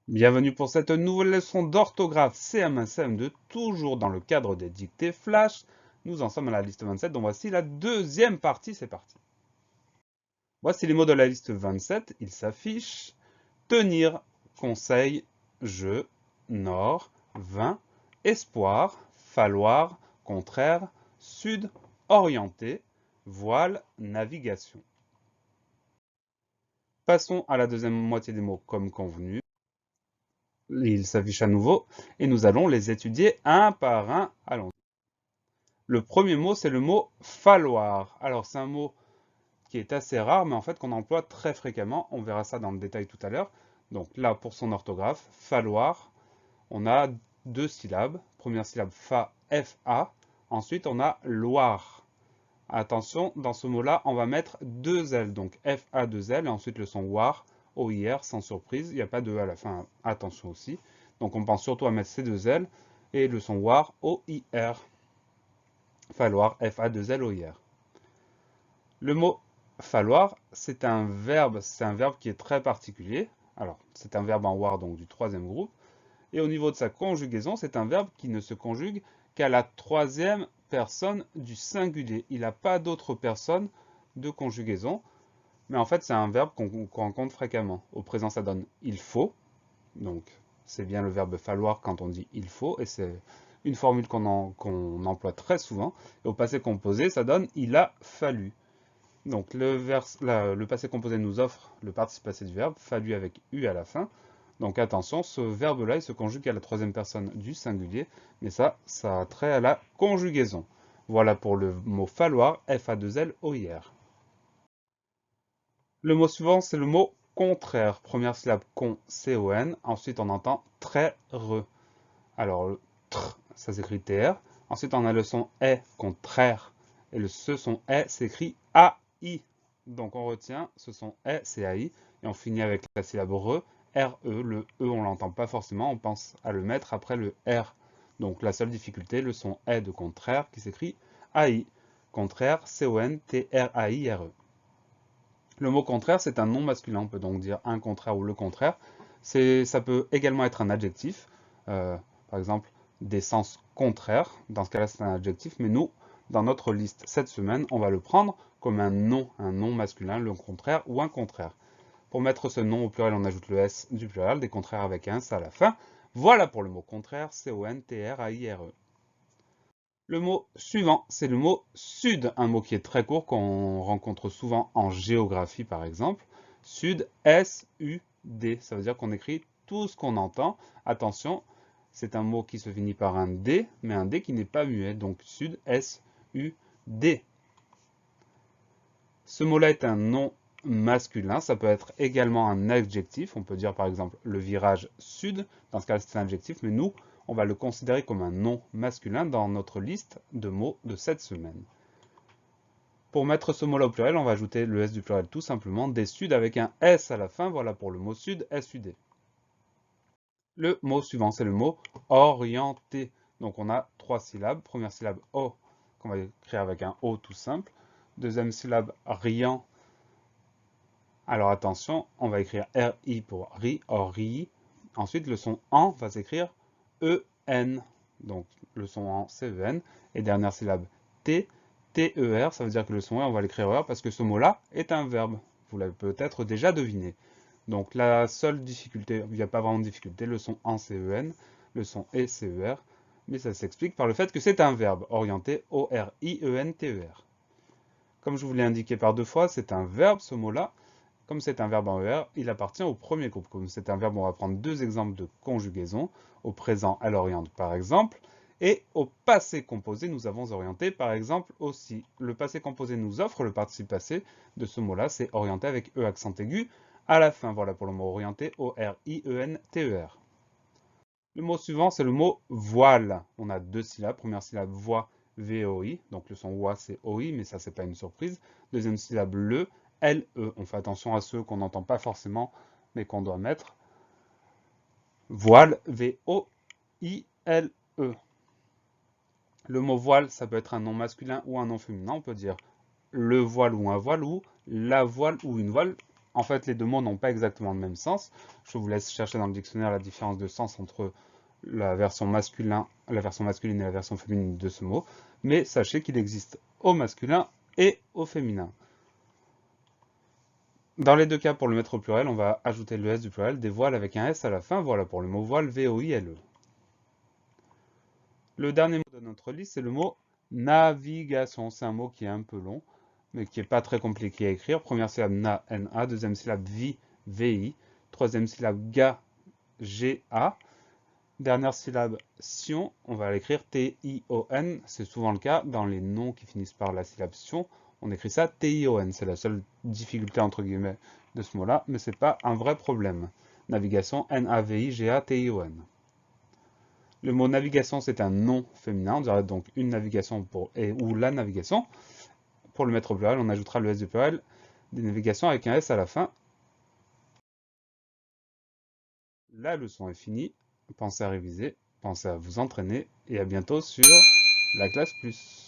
Bienvenue pour cette nouvelle leçon d'orthographe CM1 CM2, toujours dans le cadre des dictées flash. Nous en sommes à la liste 27, donc voici la deuxième partie, c'est parti. Voici les mots de la liste 27, ils s'affichent. Tenir, conseil, jeu, nord, vin, espoir, falloir, contraire, sud, orienté, voile, navigation. Passons à la deuxième moitié des mots comme convenu. Ils s'affichent à nouveau et nous allons les étudier un par un. Allons. Le premier mot, c'est le mot falloir. Alors, c'est un mot qui est assez rare, mais en fait qu'on emploie très fréquemment. On verra ça dans le détail tout à l'heure. Donc là, pour son orthographe, falloir, on a deux syllabes. Première syllabe fa, fa. Ensuite, on a loir. Attention, dans ce mot-là, on va mettre deux L. Donc fa, deux L, et ensuite le son war, OIR, sans surprise. Il n'y a pas de E à la fin, attention aussi. Donc on pense surtout à mettre ces deux L et le son war, OIR. Falloir, FA2LOIR. Le mot falloir, c'est un verbe qui est très particulier. Alors, c'est un verbe en war, donc du troisième groupe. Et au niveau de sa conjugaison, c'est un verbe qui ne se conjugue qu'à la troisième personne du singulier. Il n'a pas d'autre personne de conjugaison. Mais en fait, c'est un verbe qu'on rencontre fréquemment. Au présent, ça donne il faut. Donc, c'est bien le verbe falloir quand on dit il faut. Et c'est une formule qu'on emploie très souvent. Et au passé composé, ça donne il a fallu. Donc, le passé composé nous offre le participe passé du verbe, fallu avec U à la fin. Donc, attention, ce verbe-là, il se conjugue à la troisième personne du singulier. Mais ça a trait à la conjugaison. Voilà pour le mot falloir, FA2LOIR. Le mot suivant, c'est le mot contraire. Première syllabe con, C-O-N. Ensuite, on entend très re. Alors, le tr, ça s'écrit TR. Ensuite, on a le son E, contraire. Et ce son E s'écrit A-I. Donc, on retient ce son E, c'est A-I. Et on finit avec la syllabe re, R-E. Le E, on l'entend pas forcément. On pense à le mettre après le R. Donc, la seule difficulté, le son E de contraire qui s'écrit A-I. Contraire, C-O-N-T-R-A-I-R-E. Le mot contraire, c'est un nom masculin. On peut donc dire un contraire ou le contraire. Ça peut également être un adjectif. Par exemple, des sens contraires. Dans ce cas-là, c'est un adjectif. Mais nous, dans notre liste cette semaine, on va le prendre comme un nom masculin, le contraire ou un contraire. Pour mettre ce nom au pluriel, on ajoute le S du pluriel, des contraires avec un S à la fin. Voilà pour le mot contraire, C-O-N-T-R-A-I-R-E. Le mot suivant, c'est le mot sud, un mot qui est très court, qu'on rencontre souvent en géographie par exemple. Sud, S-U-D, ça veut dire qu'on écrit tout ce qu'on entend. Attention, c'est un mot qui se finit par un D, mais un D qui n'est pas muet, donc sud, S-U-D. Ce mot-là est un nom masculin, ça peut être également un adjectif. On peut dire par exemple le virage sud, dans ce cas c'est un adjectif, mais nous, on va le considérer comme un nom masculin dans notre liste de mots de cette semaine. Pour mettre ce mot-là au pluriel, on va ajouter le S du pluriel tout simplement, des suds avec un S à la fin, voilà pour le mot sud, S-U-D. Le mot suivant, c'est le mot orienté. Donc on a trois syllabes. Première syllabe O, qu'on va écrire avec un O tout simple. Deuxième syllabe riant. Alors attention, on va écrire R-I pour ri, ori. Ensuite, le son en va s'écrire E-N. Donc le son en, c'est E-N. Et dernière syllabe T, T-E-R. Ça veut dire que le son E, on va l'écrire E parce que ce mot-là est un verbe. Vous l'avez peut-être déjà deviné. Donc la seule difficulté, il n'y a pas vraiment de difficulté, le son en c'est E-N, le son E c'est E-R. Mais ça s'explique par le fait que c'est un verbe orienté O-R-I-E-N-T-E-R. Comme je vous l'ai indiqué par deux fois, c'est un verbe ce mot-là. Comme c'est un verbe en ER, il appartient au premier groupe. Comme c'est un verbe, on va prendre deux exemples de conjugaison. Au présent, elle oriente par exemple. Et au passé composé, nous avons orienté par exemple aussi. Le passé composé nous offre le participe passé de ce mot-là, c'est orienté avec E accent aigu à la fin. Voilà pour le mot orienté, O-R-I-E-N-T-E-R. Le mot suivant, c'est le mot voile. On a deux syllabes. Première syllabe voix, V-O-I. Donc le son voix, c'est O-I, mais ça, c'est pas une surprise. Deuxième syllabe le, L-E. On fait attention à ceux qu'on n'entend pas forcément, mais qu'on doit mettre. Voile, V-O-I-L-E. Le mot voile, ça peut être un nom masculin ou un nom féminin. On peut dire le voile ou un voile ou la voile ou une voile. En fait, les deux mots n'ont pas exactement le même sens. Je vous laisse chercher dans le dictionnaire la différence de sens entre la version masculine et la version féminine de ce mot. Mais sachez qu'il existe au masculin et au féminin. Dans les deux cas, pour le mettre au pluriel, on va ajouter le S du pluriel, des voiles avec un S à la fin. Voilà pour le mot voile, V-O-I-L-E. Le dernier mot de notre liste, c'est le mot navigation. C'est un mot qui est un peu long, mais qui n'est pas très compliqué à écrire. Première syllabe na, N-A. Deuxième syllabe vi, V-I. Troisième syllabe ga, G-A. Dernière syllabe sion, on va l'écrire T-I-O-N. C'est souvent le cas dans les noms qui finissent par la syllabe sion. On écrit ça T-I-O-N. C'est la seule difficulté entre guillemets de ce mot-là, mais ce n'est pas un vrai problème. Navigation, N-A-V-I-G-A-T-I-O-N. Le mot navigation, c'est un nom féminin. On dirait donc une navigation ou la navigation. Pour le mettre au pluriel, on ajoutera le S du pluriel, des navigations avec un S à la fin. La leçon est finie. Pensez à réviser, pensez à vous entraîner et à bientôt sur la classe plus.